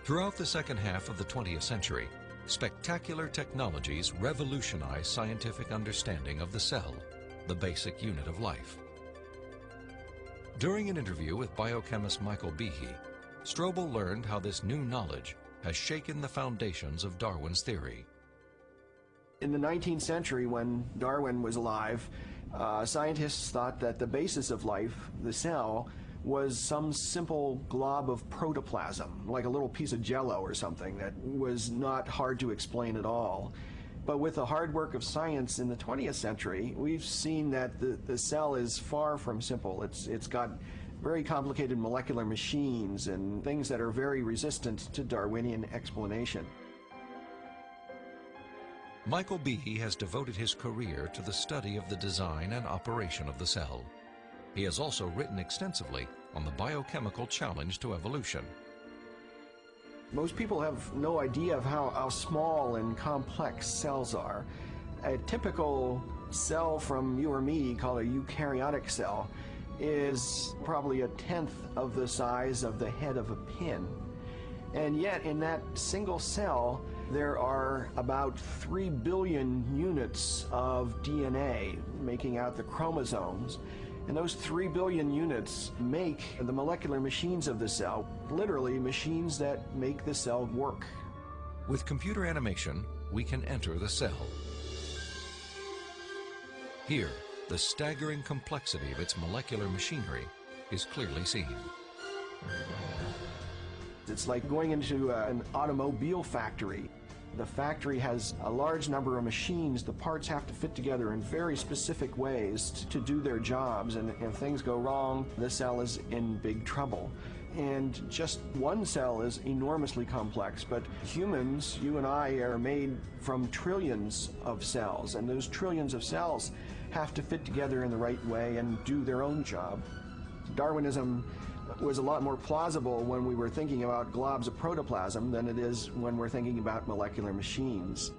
Throughout the second half of the 20th century, spectacular technologies revolutionized scientific understanding of the cell, the basic unit of life. During an interview with biochemist Michael Behe, Strobel learned how this new knowledge has shaken the foundations of Darwin's theory. In the 19th century, when Darwin was alive, scientists thought that the basis of life, the cell, was some simple glob of protoplasm, like a little piece of jello or something that was not hard to explain at all. But with the hard work of science in the 20th century, we've seen that the cell is far from simple. It's got very complicated molecular machines and things that are very resistant to Darwinian explanation. Michael Behe has devoted his career to the study of the design and operation of the cell. He has also written extensively on the biochemical challenge to evolution. Most people have no idea of how small and complex cells are. A typical cell from you or me, called a eukaryotic cell, is probably 1/10 of the size of the head of a pin. And yet in that single cell, there are about 3 billion units of DNA making out the chromosomes. And those 3 billion units make the molecular machines of the cell, literally machines that make the cell work. With computer animation, we can enter the cell. Here, the staggering complexity of its molecular machinery is clearly seen. It's like going into an automobile factory. The factory has a large number of machines. The parts have to fit together in very specific ways to do their jobs, and if things go wrong, the cell is in big trouble. And just one cell is enormously complex, but humans, you and I, are made from trillions of cells, and those trillions of cells have to fit together in the right way and do their own job. Darwinism was a lot more plausible when we were thinking about globs of protoplasm than it is when we're thinking about molecular machines.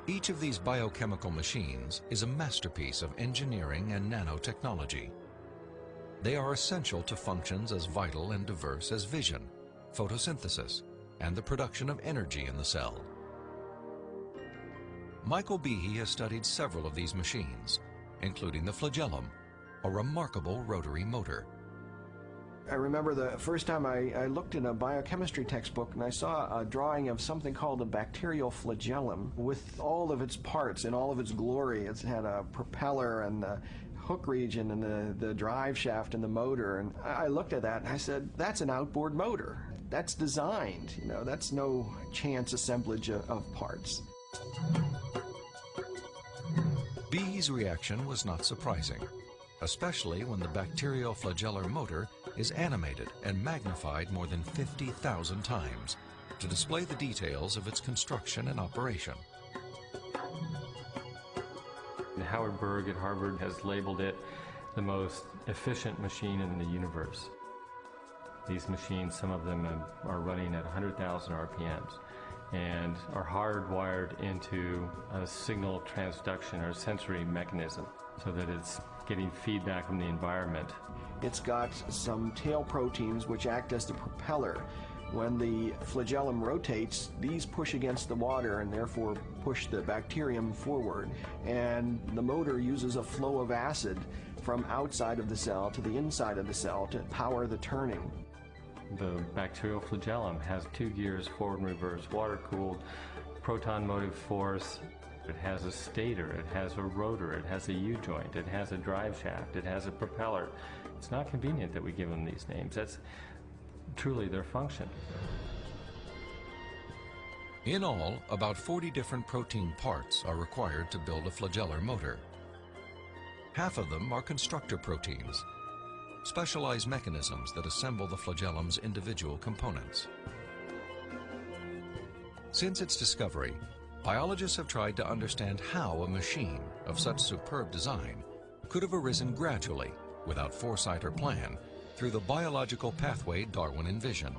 Each of these biochemical machines is a masterpiece of engineering and nanotechnology. They are essential to functions as vital and diverse as vision, photosynthesis, and the production of energy in the cell. Michael Behe has studied several of these machines, including the flagellum, a remarkable rotary motor. I remember the first time I looked in a biochemistry textbook and I saw a drawing of something called a bacterial flagellum with all of its parts in all of its glory. It had a propeller and the hook region and the drive shaft and the motor. And I looked at that and I said, that's an outboard motor. That's designed, you know, that's no chance assemblage of parts. Behe's reaction was not surprising, especially when the bacterial flagellar motor is animated and magnified more than 50,000 times to display the details of its construction and operation. Howard Berg at Harvard has labeled it the most efficient machine in the universe. These machines, some of them are running at 100,000 RPMs and are hardwired into a signal transduction or sensory mechanism so that it's getting feedback from the environment. It's got some tail proteins which act as the propeller. When the flagellum rotates, these push against the water and therefore push the bacterium forward. And the motor uses a flow of acid from outside of the cell to the inside of the cell to power the turning. The bacterial flagellum has 2 gears, forward and reverse, water-cooled, proton motive force. It has a stator, it has a rotor, it has a U-joint, it has a drive shaft, it has a propeller. It's not convenient that we give them these names. That's truly their function. In all, about 40 different protein parts are required to build a flagellar motor. Half of them are constructor proteins, specialized mechanisms that assemble the flagellum's individual components. Since its discovery, biologists have tried to understand how a machine of such superb design could have arisen gradually, without foresight or plan, through the biological pathway Darwin envisioned.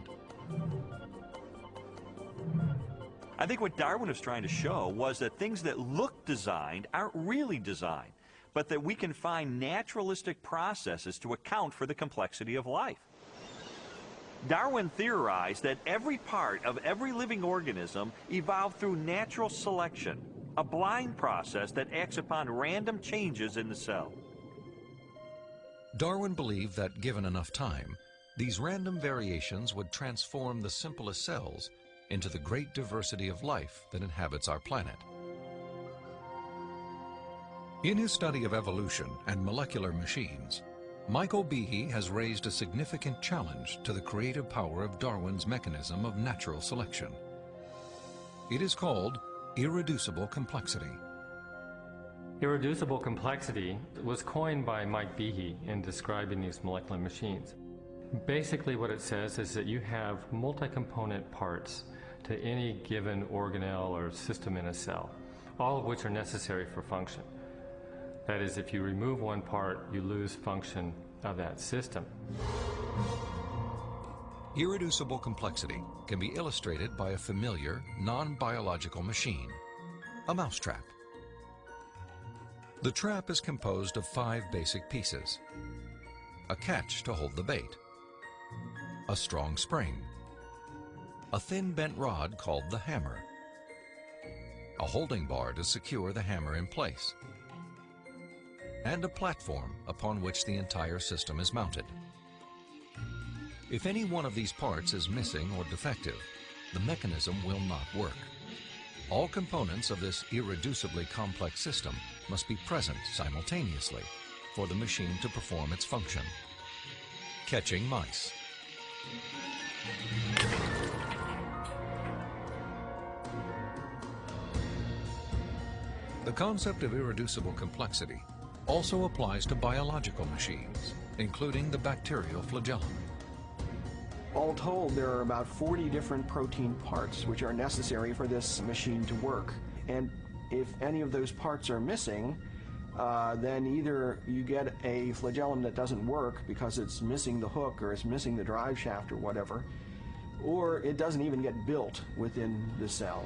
I think what Darwin was trying to show was that things that look designed aren't really designed, but that we can find naturalistic processes to account for the complexity of life. Darwin theorized that every part of every living organism evolved through natural selection, a blind process that acts upon random changes in the cell. Darwin believed that given enough time, these random variations would transform the simplest cells into the great diversity of life that inhabits our planet. In his study of evolution and molecular machines, Michael Behe has raised a significant challenge to the creative power of Darwin's mechanism of natural selection. It is called irreducible complexity. Irreducible complexity was coined by Mike Behe in describing these molecular machines. Basically what it says is that you have multi-component parts to any given organelle or system in a cell, all of which are necessary for function. That is, if you remove one part, you lose function of that system. Irreducible complexity can be illustrated by a familiar, non-biological machine, a mousetrap. The trap is composed of 5 basic pieces: a catch to hold the bait, a strong spring, a thin bent rod called the hammer, a holding bar to secure the hammer in place, and a platform upon which the entire system is mounted. If any one of these parts is missing or defective, the mechanism will not work. All components of this irreducibly complex system must be present simultaneously for the machine to perform its function. Catching mice. The concept of irreducible complexity also applies to biological machines, including the bacterial flagellum. All told, there are about 40 different protein parts which are necessary for this machine to work. And if any of those parts are missing, then either you get a flagellum that doesn't work because it's missing the hook or it's missing the drive shaft or whatever, or it doesn't even get built within the cell.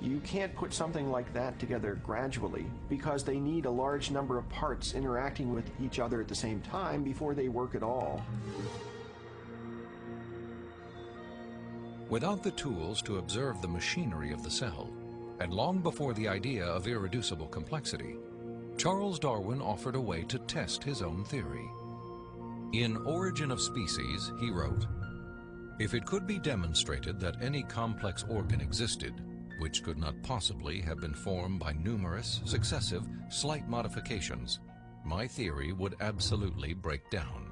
You can't put something like that together gradually because they need a large number of parts interacting with each other at the same time before they work at all. Without the tools to observe the machinery of the cell, and long before the idea of irreducible complexity, Charles Darwin offered a way to test his own theory. In Origin of Species, he wrote, "If it could be demonstrated that any complex organ existed, which could not possibly have been formed by numerous, successive, slight modifications, my theory would absolutely break down."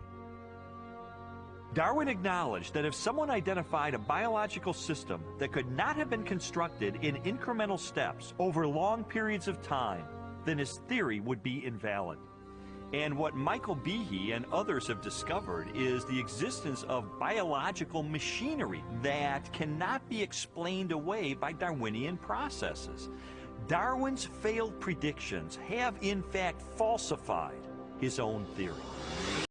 Darwin acknowledged that if someone identified a biological system that could not have been constructed in incremental steps over long periods of time, then his theory would be invalid. And what Michael Behe and others have discovered is the existence of biological machinery that cannot be explained away by Darwinian processes. Darwin's failed predictions have in fact falsified his own theory.